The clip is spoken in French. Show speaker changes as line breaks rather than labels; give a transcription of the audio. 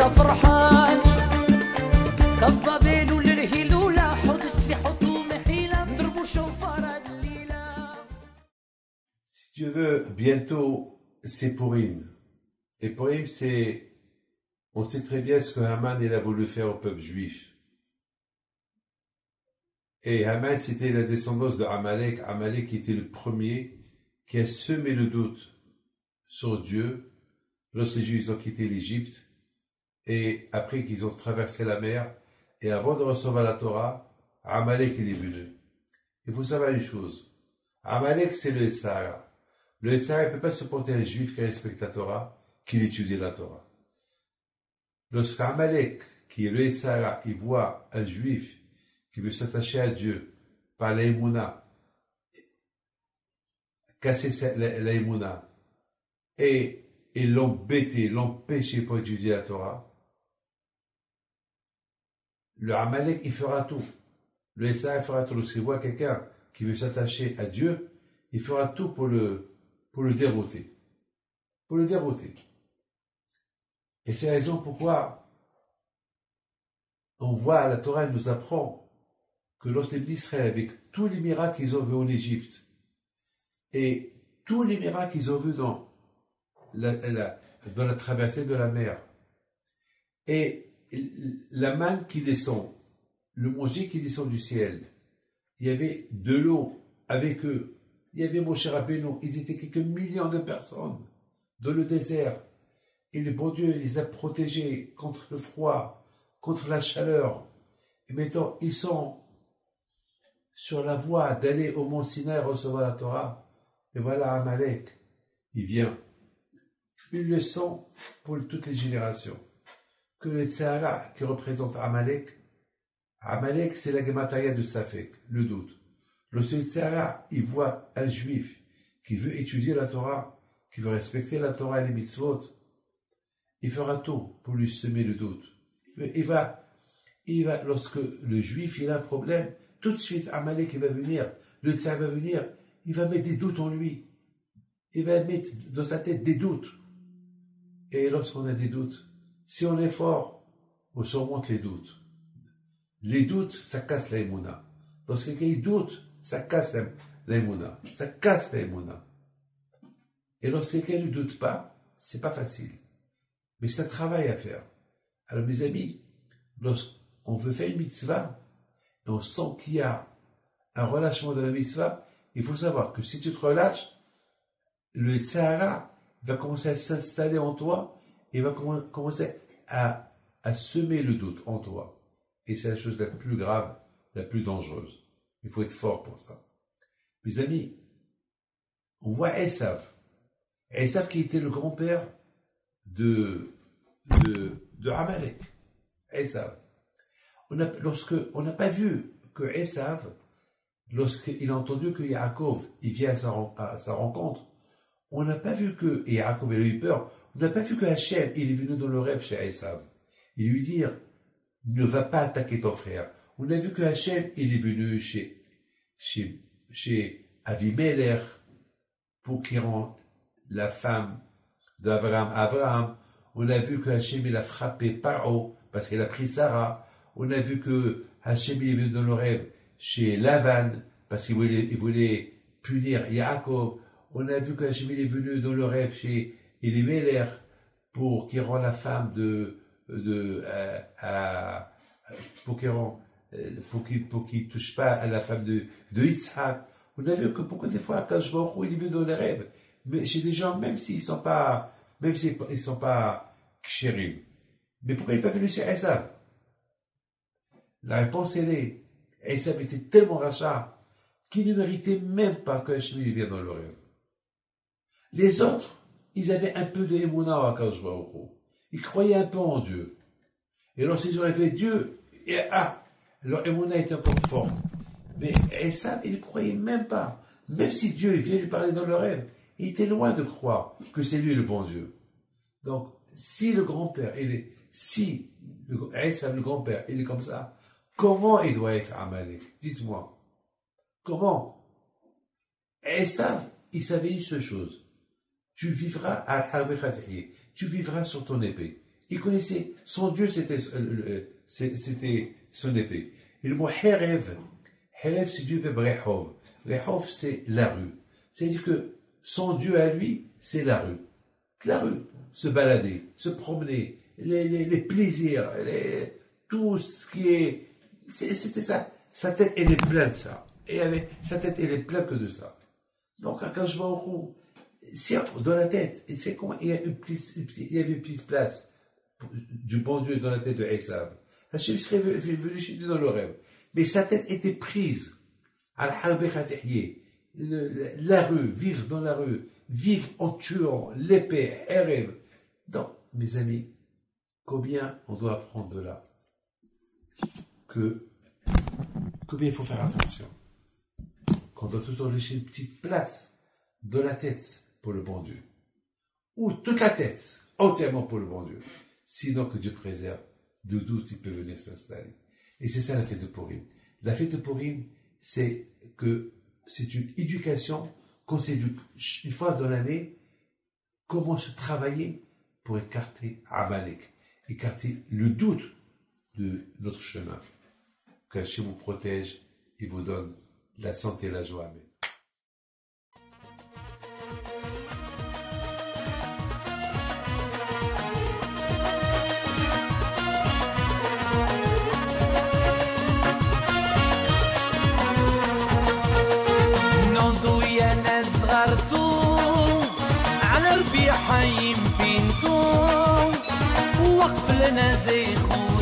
فرحان كالظبيل للهلولة حط السلاح حطوم حيلة نضربوا شوفار الليلة.
Si Dieu veut, bientôt, c'est Purim. Et Purim, c'est... On sait très bien ce que Haman il a voulu faire au peuple juif. Et Haman, c'était la descendance de Amalek. Amalek était le premier qui a semé le doute sur Dieu lorsque les Juifs ont quitté l'Égypte et après qu'ils ont traversé la mer. Et avant de recevoir la Torah, Amalek il est venu. Il faut savoir une chose. Amalek, c'est le Sahara. Le Sahara ne peut pas supporter un Juif qui respecte la Torah, qui étudie la Torah. Lorsqu'Amalek, qui est le Sahara, il voit un Juif qui veut s'attacher à Dieu par l'aïmouna, casser l'aïmouna, et l'embêter, l'empêcher pour étudier la Torah, le Amalek, il fera tout. Le Sahara fera tout. Lorsqu'il voit quelqu'un qui veut s'attacher à Dieu, il fera tout pour le dérouter. Pour le dérouter. Et c'est la raison pourquoi on voit, la Torah nous apprend que lorsque les d'Israël, avec tous les miracles qu'ils ont vus en Égypte, et tous les miracles qu'ils ont vus dans la traversée de la mer, et la manne qui descend, le manger qui descend du ciel, il y avait de l'eau avec eux, il y avait Moshe Rabbeinu, ils étaient quelques millions de personnes dans le désert, et le bon Dieu les a protégés contre le froid, contre la chaleur, et maintenant ils sont sur la voie d'aller au mont Sinaï recevoir la Torah, et voilà Amalek, il vient, une leçon pour toutes les générations, que le Tzahara qui représente Amalek, Amalek c'est la gématria de Safek, le doute. Lorsque le Tzahara, il voit un juif qui veut étudier la Torah, qui veut respecter la Torah et les mitzvot, il fera tout pour lui semer le doute. Il va, lorsque le juif il a un problème, tout de suite Amalek il va venir, le Tzahara va venir, il va mettre des doutes en lui. Il va mettre dans sa tête des doutes. Et lorsqu'on a des doutes, si on est fort, on surmonte les doutes. Les doutes, ça casse l'aïmouna. Lorsque quelqu'un doute, ça casse l'aïmouna. Ça casse l'aïmouna. Et lorsque quelqu'un ne doute pas, c'est pas facile. Mais c'est un travail à faire. Alors mes amis, lorsqu'on veut faire une mitzvah, et on sent qu'il y a un relâchement de la mitzvah, il faut savoir que si tu te relâches, le Tzahara va commencer à s'installer en toi et va commencer à semer le doute en toi. Et c'est la chose la plus grave, la plus dangereuse. Il faut être fort pour ça. Mes amis, on voit Esav. Esav qui était le grand-père de Amalek. Esav. On n'a pas vu que Esav, lorsqu'il a entendu que Yaakov il vient à sa rencontre, on n'a pas vu que, et Yaakov a eu peur, on n'a pas vu que Hachem, il est venu dans le rêve chez Esav. Il lui dit, ne va pas attaquer ton frère. On a vu que Hachem, il est venu chez Avimelech pour qu'il rende la femme d'Abraham Abraham. On a vu que Hachem, il a frappé Paro parce qu'il a pris Sarah. On a vu que Hachem, il est venu dans le rêve chez Lavan parce qu'il voulait punir Yaakov. On a vu que Hachem est venu dans le rêve chez Elimelech pour qu'il rende la femme pour qu'il touche pas à la femme de Yitzhak. On a vu que beaucoup de fois, quand je vois où il est venu dans le rêve, mais chez des gens, même s'ils sont pas kshérim. Mais pourquoi il n'est pas venu chez Esav? La réponse est, Esav était tellement rachat qu'il ne méritait même pas que Hachem vienne dans le rêve. Les autres, ils avaient un peu de émouna à Akadosh Baruch Hu. Ils croyaient un peu en Dieu. Et lorsqu'ils auraient fait Dieu, leur émouna était encore forte. Mais Esav, il ne croyait même pas. Même si Dieu vient lui parler dans le rêve, il était loin de croire que c'est lui le bon Dieu. Donc, si le grand-père, Esav, le grand-père, il est comme ça, comment il doit être Amalek? Dites-moi. Comment? Esav, il savait une seule chose. Tu vivras sur ton épée. Il connaissait, son Dieu c'était son épée. Et le mot Herev, Herev c'est du verbe Rehov. Rehov c'est la rue. C'est-à-dire que son Dieu à lui, c'est la rue. La rue, se balader, se promener, les plaisirs, tout ce qui est... C'était ça. Sa tête, elle est pleine de ça. Et sa tête, elle est pleine que de ça. Donc, quand je vois au coup, c'est dans la tête, et c'est comment il y avait une petite place du bon Dieu dans la tête de Esav. Hachem serait venu chez lui dans le rêve. Mais sa tête était prise. La rue, vivre dans la rue, vivre en tuant, l'épée, Erev. Donc, mes amis, combien on doit apprendre de là? Combien il faut faire attention? Qu'on doit toujours laisser une petite place de la tête pour le bon Dieu. Ou toute la tête, entièrement pour le bon Dieu. Sinon que Dieu préserve, de doute il peut venir s'installer. Et c'est ça la fête de Purim. La fête de Purim, c'est une éducation qu'on s'éduque une fois dans l'année, comment se travailler pour écarter Amalek, écarter le doute de notre chemin. Qu'Hachem vous protège et vous donne la santé et la joie. Amen.
على ربيع حايم بنتو وقف لنا زي خو